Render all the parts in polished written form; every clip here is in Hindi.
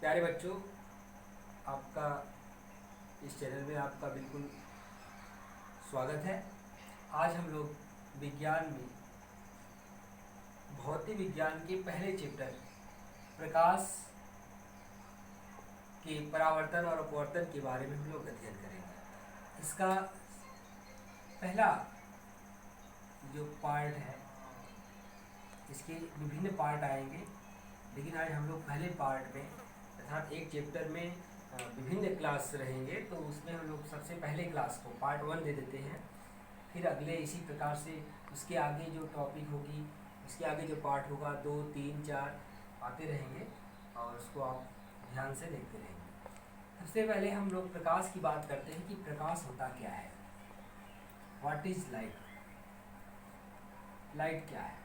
प्यारे बच्चों, आपका इस चैनल में आपका बिल्कुल स्वागत है। आज हम लोग विज्ञान में भौतिक विज्ञान के पहले चैप्टर प्रकाश के परावर्तन और अपवर्तन के बारे में हम लोग अध्ययन करेंगे। इसका पहला जो पार्ट है, इसके विभिन्न पार्ट आएंगे, लेकिन आज हम लोग पहले पार्ट में अर्थात एक चैप्टर में विभिन्न क्लास रहेंगे, तो उसमें हम लोग सबसे पहले क्लास को पार्ट 1 दे देते हैं। फिर अगले इसी प्रकार से उसके आगे जो टॉपिक होगी, उसके आगे जो पार्ट होगा 2, 3, 4 आते रहेंगे और उसको आप ध्यान से देखते रहेंगे। सबसे पहले हम लोग प्रकाश की बात करते हैं कि प्रकाश होता क्या है। What is light? लाइट क्या है?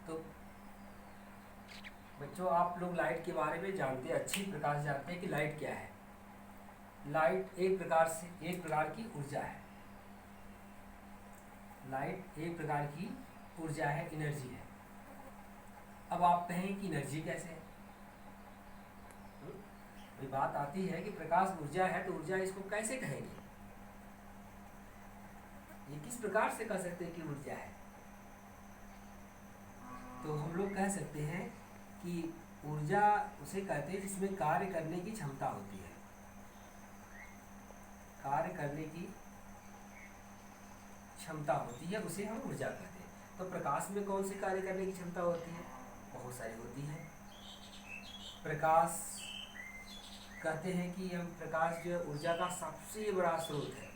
तो बच्चों, आप लोग लाइट के बारे में जानते हैं, अच्छी प्रकार से जानते हैं कि लाइट क्या है। लाइट एक प्रकार की ऊर्जा है। लाइट एक प्रकार की ऊर्जा है, एनर्जी है। अब आप कहें कि एनर्जी कैसे है? ये बात आती है कि प्रकाश ऊर्जा है, तो ऊर्जा इसको कैसे कहेंगे? ये किस प्रकार से कह सकते हैं कि ऊर्जा है? तो हम लोग कह सकते हैं कि ऊर्जा उसे कहते हैं जिसमें कार्य करने की क्षमता होती है। कार्य करने की क्षमता होती है, उसे हम ऊर्जा कहते हैं। तो प्रकाश में कौन से कार्य करने की क्षमता होती है? बहुत सारी होती है। प्रकाश कहते हैं कि हम प्रकाश जो है ऊर्जा का सबसे बड़ा स्रोत है।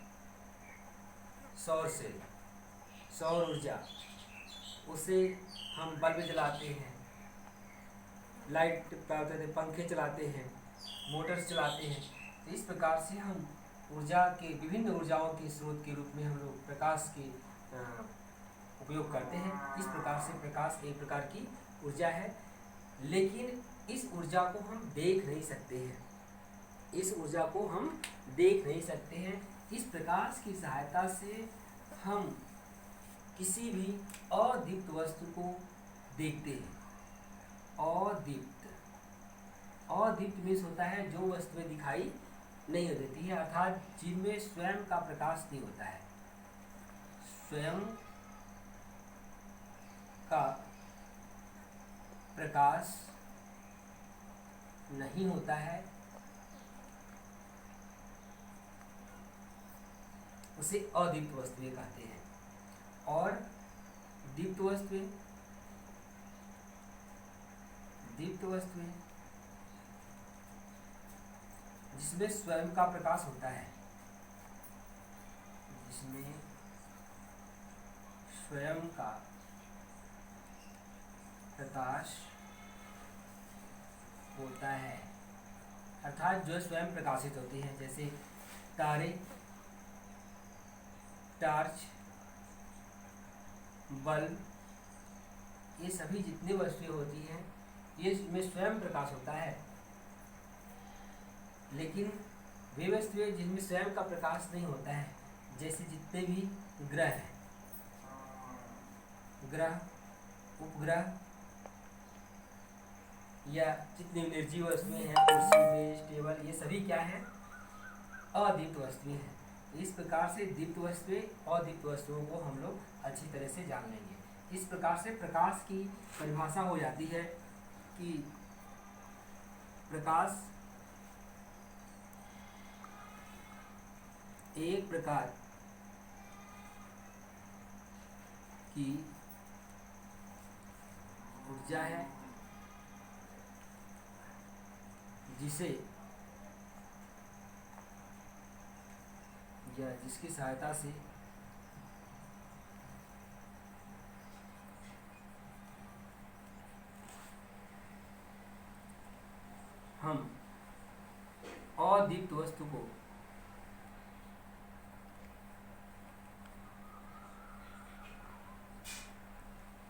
सौर ऊर्जा, उसे हम बल्ब जलाते हैं, लाइट पंखे चलाते हैं, मोटर्स चलाते हैं। तो इस प्रकार से हम ऊर्जा के विभिन्न ऊर्जाओं के स्रोत के रूप में हम लोग प्रकाश के उपयोग करते हैं। इस प्रकार से प्रकाश एक प्रकार की ऊर्जा है, लेकिन इस ऊर्जा को हम देख नहीं सकते हैं। इस ऊर्जा को हम देख नहीं सकते हैं। इस प्रकाश की सहायता से हम किसी भी अदीप्त वस्तु को देखते हैं। अदीप्त मीन्स होता है जो वस्तुएं दिखाई नहीं देती है, अर्थात जिनमें स्वयं का प्रकाश नहीं होता है। स्वयं का प्रकाश नहीं होता है, उसे अदीप्त वस्तुएं कहते हैं। और दीप्त वस्तुएं जिसमें स्वयं का प्रकाश होता है, जिसमें स्वयं का प्रकाश होता है, अर्थात जो स्वयं प्रकाशित होती हैं, जैसे तारे, टार्च, बल्ब, ये सभी जितनी वस्तुएं होती हैं, ये में स्वयं प्रकाश होता है। लेकिन वे वस्तुएं जिनमें स्वयं का प्रकाश नहीं होता है, जैसे जितने भी ग्रह हैं, ग्रह, उपग्रह, या जितनी निर्जीव वस्तुएं हैं, कुर्सी, मेज, टेबल, ये सभी क्या हैं? अदीप्त वस्तुएं हैं। इस प्रकार से दीप्त वस्तुएं, अदीप्त वस्तुओं को हम लोग अच्छी तरह से जान लेंगे। इस प्रकार से प्रकाश की परिभाषा हो जाती है कि प्रकाश एक प्रकार की ऊर्जा है जिसे या जिसकी सहायता से हम अदीप्त वस्तु को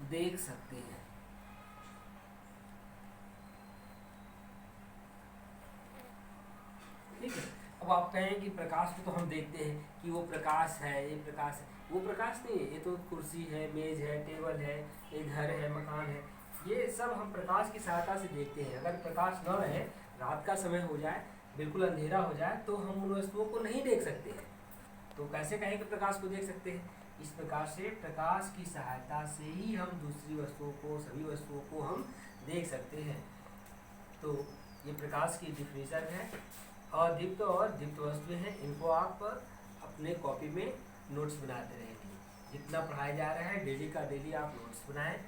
देख सकते हैं। ठीक है। अब आप कहें कि प्रकाश को तो हम देखते हैं कि वो प्रकाश है, ये प्रकाश है। वो प्रकाश नहीं है, ये तो कुर्सी है, मेज है, टेबल है, ये घर है, मकान है, ये सब हम प्रकाश की सहायता से देखते हैं। अगर प्रकाश न रहे, रात का समय हो जाए, बिल्कुल अंधेरा हो जाए, तो हम उन वस्तुओं को नहीं देख सकते हैं। तो कैसे कहें कि प्रकाश को देख सकते हैं? इस प्रकार से प्रकाश की सहायता से ही हम दूसरी वस्तुओं को, सभी वस्तुओं को हम देख सकते हैं। तो ये प्रकाश की डिफिनेशन है। अदीप्त और दीप्त वस्तुएं हैं, इनको आप अपने कॉपी में नोट्स बनाते रहेंगे। जितना पढ़ाया जा रहा है डेली का डेली आप नोट्स बनाएं,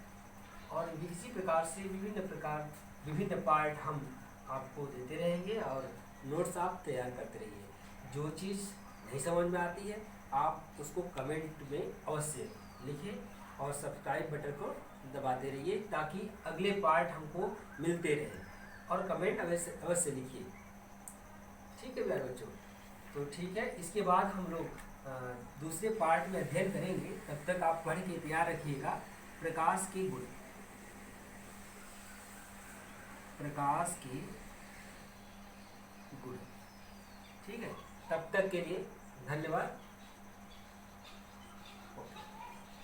और इसी प्रकार से विभिन्न पार्ट हम आपको देते रहेंगे और नोट्स आप तैयार करते रहिए। जो चीज़ नहीं समझ में आती है आप उसको कमेंट में अवश्य लिखें और सब्सक्राइब बटन को दबाते रहिए, ताकि अगले पार्ट हमको मिलते रहें। और कमेंट अवश्य लिखिए। ठीक है प्यारे बच्चों, तो ठीक है, इसके बाद हम लोग दूसरे पार्ट में अध्ययन करेंगे। तब तक आप पढ़ के तैयार रखिएगा प्रकाश के गुण। प्रकाश के गुण, ठीक है। तब तक के लिए धन्यवाद।